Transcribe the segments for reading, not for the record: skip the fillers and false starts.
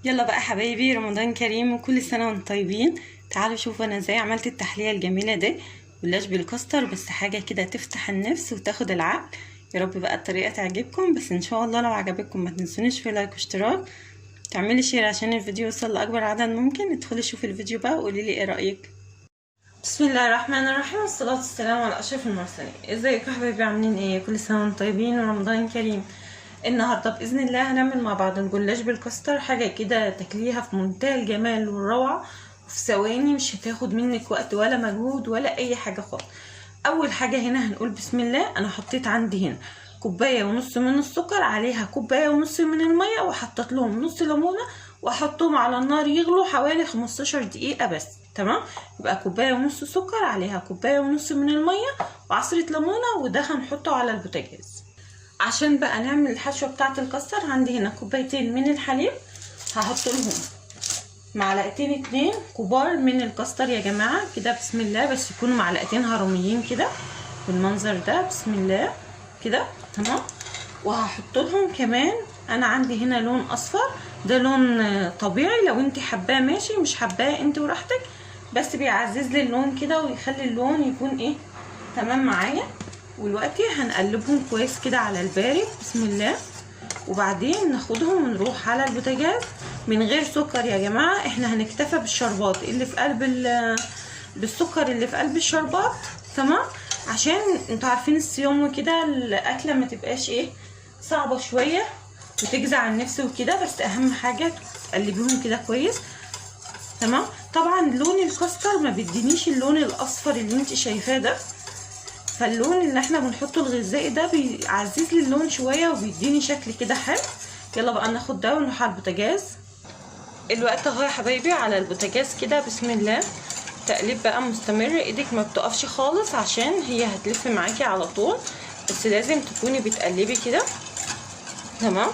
يلا بقى حبايبي، رمضان كريم وكل سنة وانتم طيبين. تعالوا شوفوا انا ازاي عملت التحلية الجميلة دي. جلاش بالكاستر، بس حاجة كده تفتح النفس وتاخد العقل. يا رب بقى الطريقة تعجبكم، بس ان شاء الله لو عجبتكم ما تنسونيش في لايك واشتراك، تعملي شير عشان الفيديو يوصل لاكبر عدد ممكن. ادخلي شوفي الفيديو بقى وقولي لي ايه رأيك. بسم الله الرحمن الرحيم، والصلاة والسلام على اشرف المرسلين. ازيكم يا حبايبي، عاملين ايه؟ كل سنة وانتم طيبين ورمضان كريم. النهارده باذن الله هنعمل مع بعض الجلاش بالكاستر، حاجه كده تاكليها في منتهى الجمال والروعه في ثواني، مش هتاخد منك وقت ولا مجهود ولا اي حاجه خالص. اول حاجه هنا هنقول بسم الله. انا حطيت عندي هنا كوبايه ونص من السكر، عليها كوبايه ونص من الميه، وحطيت لهم نص ليمونه، واحطهم على النار يغلوا حوالي 15 دقيقه بس. تمام، يبقى كوبايه ونص سكر عليها كوبايه ونص من الميه وعصره ليمونه، وده هنحطه على البوتاجاز. عشان بقى نعمل الحشوه بتاعه الكاستر، عندي هنا كوبايتين من الحليب، هحط لهم معلقتين 2 كبار من الكاستر يا جماعه كده بسم الله، بس يكونوا معلقتين هرميين كده بالمنظر ده بسم الله كده. تمام، وهحط لهم كمان، انا عندي هنا لون اصفر، ده لون طبيعي، لو انت حباه ماشي، مش حباه انت وراحتك، بس بيعزز لي اللون كده ويخلي اللون يكون ايه تمام معايا. ودلوقتي هنقلبهم كويس كده على البارد بسم الله، وبعدين ناخدهم ونروح على البوتاجاز من غير سكر يا جماعه. احنا هنكتفي بالشربات اللي في قلب بالسكر اللي في قلب الشربات. تمام، عشان انتوا عارفين الصيام وكده الاكله ما تبقاش ايه صعبه شويه وتجزع النفس وكده، بس اهم حاجه تقلبيهم كده كويس. تمام، طبعا لون الكاستر ما بيدينيش اللون الاصفر اللي انت شايفاه ده، فاللون اللي احنا بنحطه الغذائي ده بيعزز لي اللون شويه وبيديني شكل كده حلو. يلا بقى ناخد ده ونروح على البوتاجاز. الوقت اهو يا حبايبي على البوتاجاز كده بسم الله، تقليب بقى مستمر، ايدك ما بتقفش خالص عشان هي هتلف معاكي على طول، بس لازم تكوني بتقلبي كده. تمام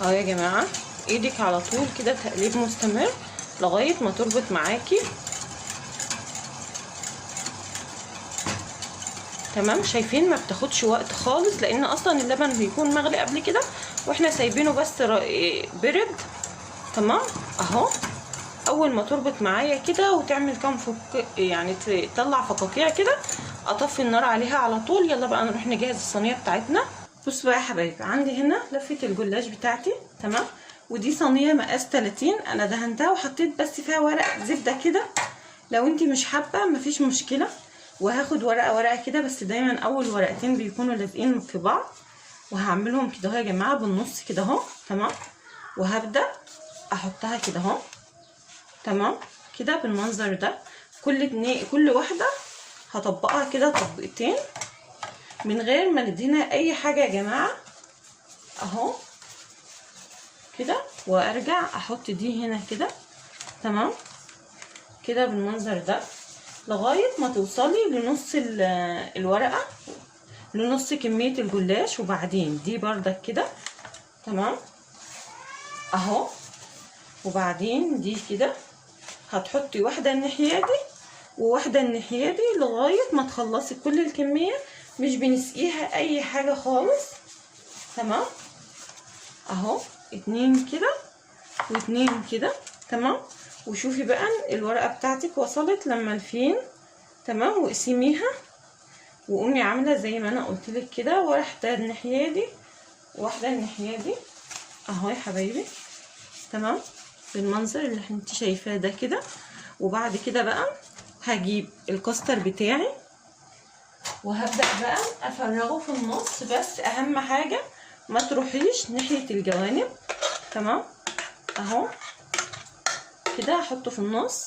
اهو يا جماعه، ايدك على طول كده تقليب مستمر لغايه ما تربط معاكي. تمام، شايفين ما بتاخدش وقت خالص، لان اصلا اللبن بيكون مغلي قبل كده واحنا سايبينه بس برد. تمام اهو، اول ما تربط معايا كده وتعمل كام يعني تطلع فقاقيع كده، اطفي النار عليها على طول. يلا بقى نروح نجهز الصينيه بتاعتنا. بصوا بقى يا حبايبي، عندي هنا لفه الجلاش بتاعتي. تمام، ودي صينيه مقاس 30، انا دهنتها وحطيت بس فيها ورق زبده كده، لو انتي مش حابه مفيش مشكله. وهاخد ورقه ورقه كده، بس دايما اول ورقتين بيكونوا لازقين في بعض، وهعملهم كده اهو يا جماعه بالنص كده اهو. تمام، وهبدا احطها كده اهو. تمام كده بالمنظر ده، كل واحده هطبقها كده طبقتين من غير ما ندهنها اي حاجه يا جماعه اهو كده، وارجع احط دي هنا كده. تمام كده بالمنظر ده لغايه ما توصلي لنص الورقه، لنص كميه الجلاش، وبعدين دي بردك كده. تمام اهو، وبعدين دي كده هتحطي واحده الناحيه دي وواحده الناحيه دي لغايه ما تخلصي كل الكميه، مش بنسقيها اي حاجه خالص. تمام اهو، 2 كده و2 كده. تمام، وشوفي بقى الورقه بتاعتك وصلت لما لفين. تمام، واقسميها وقومي عامله زي ما انا قلتلك كده، واحده الناحيه دي وواحده الناحيه دي اهو يا حبايبي. تمام، بالمنظر اللي انت شايفاه ده كده. وبعد كده بقى هجيب الكاستر بتاعي وهبدأ بقى افرغه في النص، بس اهم حاجة ما تروحيش ناحية الجوانب. تمام اهو كده هحطه في النص.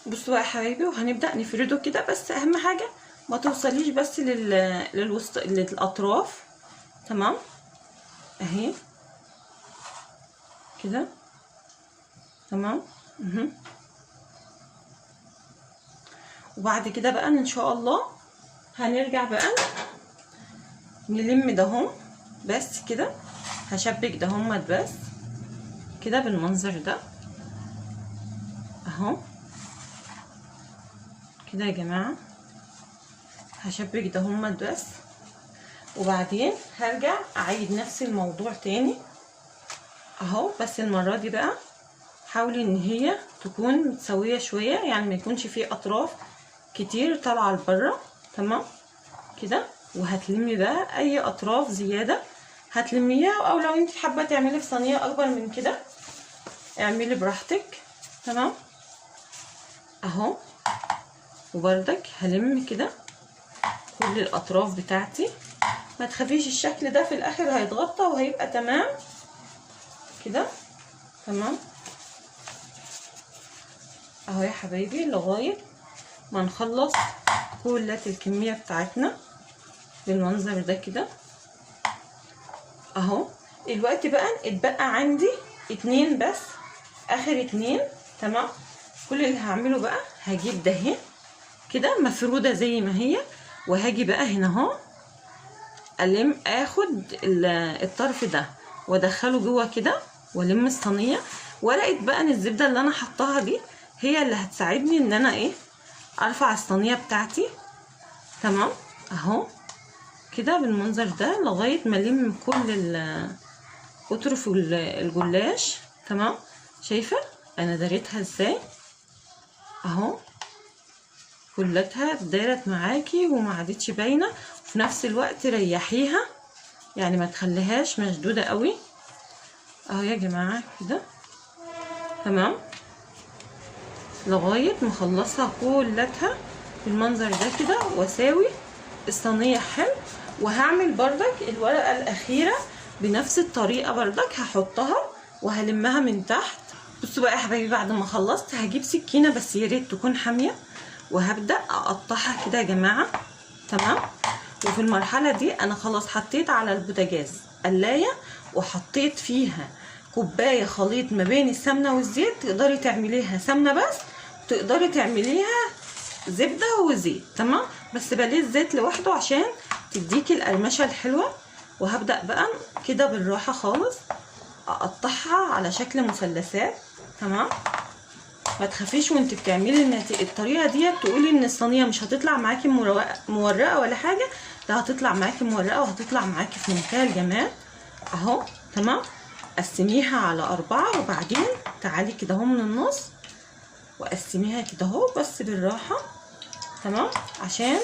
بصوا بقى يا حبايبي، وهنبدأ نفرده كده، بس اهم حاجة ما توصليش بس للوسط للاطراف. تمام اهي كده. تمام وبعد كده بقى ان شاء الله هنرجع بقى نلم دهون بس كده، هشبك دهون بس كده بالمنظر ده اهو كده يا جماعه، هشبك دهون بس، وبعدين هرجع اعيد نفس الموضوع تاني. اهو. بس المره دي بقى حاولي ان هي تكون متساويه شويه، يعني ما يكونش فيه اطراف كتير طالعه لبره. تمام كده. وهتلمي بقى اي اطراف زياده هتلميها، او لو انت حابه تعملي في صينيه اكبر من كده اعملي براحتك. تمام اهو. وبردك هلم كده كل الاطراف بتاعتي، ما تخافيش الشكل ده في الاخر هيتغطى وهيبقى تمام كده. تمام اهو يا حبايبي، لغايه ما نخلص كل الكميه بتاعتنا بالمنظر ده كده اهو. الوقت بقى اتبقى عندي 2 بس، اخر 2. تمام. كل اللي هعمله بقى هجيب ده اهي كده مفروده زي ما هي، وهاجي بقى هنا اهو اخد الطرف ده وادخله جوه كده والم الصينيه. ورقه بقى الزبده اللي انا حطاها دي هي اللي هتساعدني ان انا ارفع الصينيه بتاعتي. تمام اهو كده بالمنظر ده لغايه ما الم كل اطرف الجلاش. تمام. شايفه انا داريتها ازاي اهو، كلتها دارت معاكي وما عادتش باينه. وفي نفس الوقت ريحيها، يعني ما تخليهاش مشدوده قوي اهو يا جماعه كده. تمام لغايه ما اخلصها كلتها بالمنظر ده كده واساوي الصينيه حلو. وهعمل بردك الورقه الاخيره بنفس الطريقه، بردك هحطها وهلمها من تحت. بصوا بقى يا حبايبي، بعد ما خلصت هجيب سكينه بس يا ريت تكون حاميه وهبدا اقطعها كده يا جماعه. تمام. وفي المرحله دي انا خلاص حطيت على البوتاجاز قلايه وحطيت فيها كوبايه خليط ما بين السمنه والزيت. تقدري تعمليها سمنه بس، تقدري تعمليها زبده وزيت. تمام. بس بلاش زيت لوحده عشان تديكي القرمشه الحلوه. وهبدا بقى كده بالراحه خالص اقطعها على شكل مثلثات. تمام. ما تخافيش وانت بتعملي الطريقه دي تقولي ان الصينيه مش هتطلع معاكي مورقه ولا حاجه، لا هتطلع معاكي مورقه وهتطلع معاكي في منتهى الجمال اهو. تمام. قسميها على 4 وبعدين تعالي كده اهو من النص وقسميها كده اهو بس بالراحه. تمام. عشان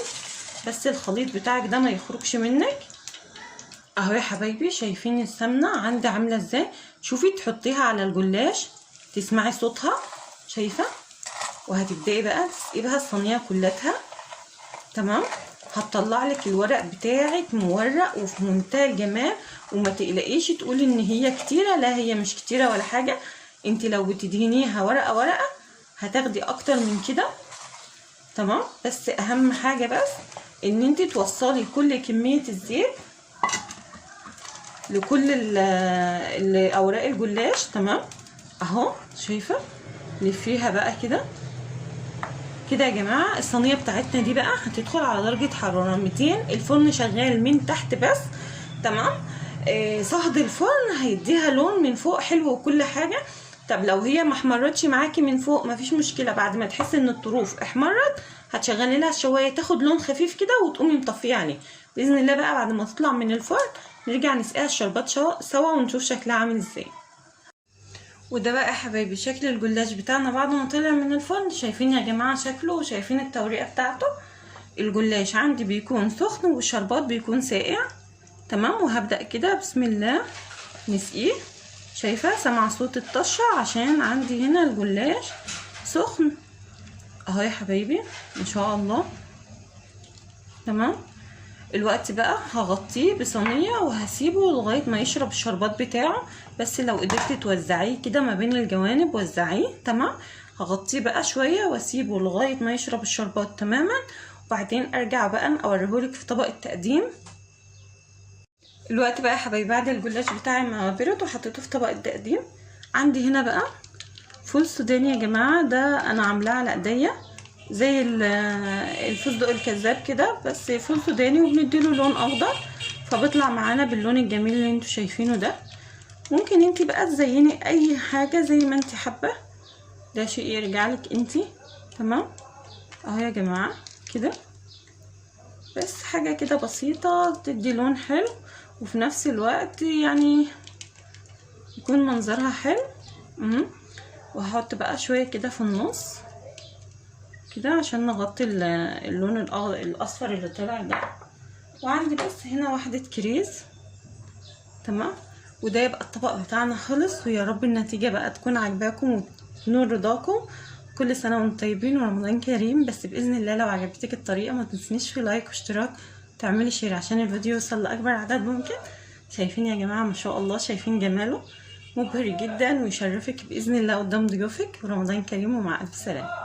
بس الخليط بتاعك ده ما يخرجش منك اهو يا حبايبي. شايفين السمنه عندي عامله ازاي؟ شوفي تحطيها على الجلاش تسمعي صوتها، شايفه؟ وهتبداي بقى تسقي بها الصينيه كلها. تمام. هتطلع لك الورق بتاعك مورق وفي منتهى الجمال. وما تقلقيش تقولي ان هي كتيره، لا هي مش كتيره ولا حاجه. انت لو بتدهنيها ورقه ورقه هتاخدي اكتر من كده. تمام. بس اهم حاجه بس ان انت توصلي كل كميه الزيت لكل اوراق الجلاش. تمام اهو. شايفه؟ لفيها بقى كده كده يا جماعه. الصينيه بتاعتنا دي بقى هتدخل على درجه حراره 200. الفرن شغال من تحت بس. تمام. صهد الفرن هيديها لون من فوق حلو وكل حاجه. طب لو هي ما احمرتش معاكي من فوق مفيش مشكله، بعد ما تحسي ان الطروف احمرت هتشغلي لها الشوايه تاخد لون خفيف كده وتقومي مطفيه عليه باذن الله. بقى بعد ما تطلع من الفرن نرجع نسقيها الشربات سوا ونشوف شكلها عامل ازاي. وده بقى يا حبايبي شكل الجلاش بتاعنا بعد ما طلع من الفرن. شايفين يا جماعه شكله وشايفين التوريقه بتاعته؟ الجلاش عندي بيكون سخن والشربات بيكون ساقع. تمام. وهبدا كده بسم الله نسقيه. شايفه؟ سمع صوت الطشه عشان عندي هنا الجلاش سخن اهو يا حبايبي ان شاء الله. تمام. الوقت بقى هغطيه بصينيه وهسيبه لغايه ما يشرب الشربات بتاعه. بس لو قدرتي توزعيه كده ما بين الجوانب وزعيه. تمام. هغطيه بقى شويه واسيبه لغايه ما يشرب الشربات تماما، وبعدين ارجع بقى اوريهولك في طبق التقديم. الوقت بقى يا حبايبي بعد الجلاش بتاعي ما برد وحطيته في طبق التقديم، عندي هنا بقى فول سوداني يا جماعه. ده انا عاملاه على ايديا زي الفستق الكذاب كده، بس فول سوداني وبنديله لون اخضر فبيطلع معانا باللون الجميل اللي انتوا شايفينه ده. ممكن انتي بقى تزيني اي حاجه زي ما انتي حابه، ده شيء يرجع لك انتي. تمام اهو يا جماعه كده، بس حاجه كده بسيطه تدي لون حلو وفي نفس الوقت يعني يكون منظرها حلو. وهحط بقى شويه كده في النص كده عشان نغطي اللون الاصفر اللي طلع ده. وعندي بس هنا واحده كريز. تمام. وده يبقى الطبق بتاعنا خلص. ويا رب النتيجه بقى تكون عجباكم وتنول رضاكم. كل سنه وانتم طيبين ورمضان كريم. بس باذن الله لو عجبتك الطريقه ما تنسنيش في لايك واشتراك، تعملي شير عشان الفيديو يوصل لاكبر عدد ممكن. شايفين يا جماعه ما شاء الله، شايفين جماله مبهر جدا ويشرفك باذن الله قدام ضيوفك. ورمضان كريم ومع الف سلامه.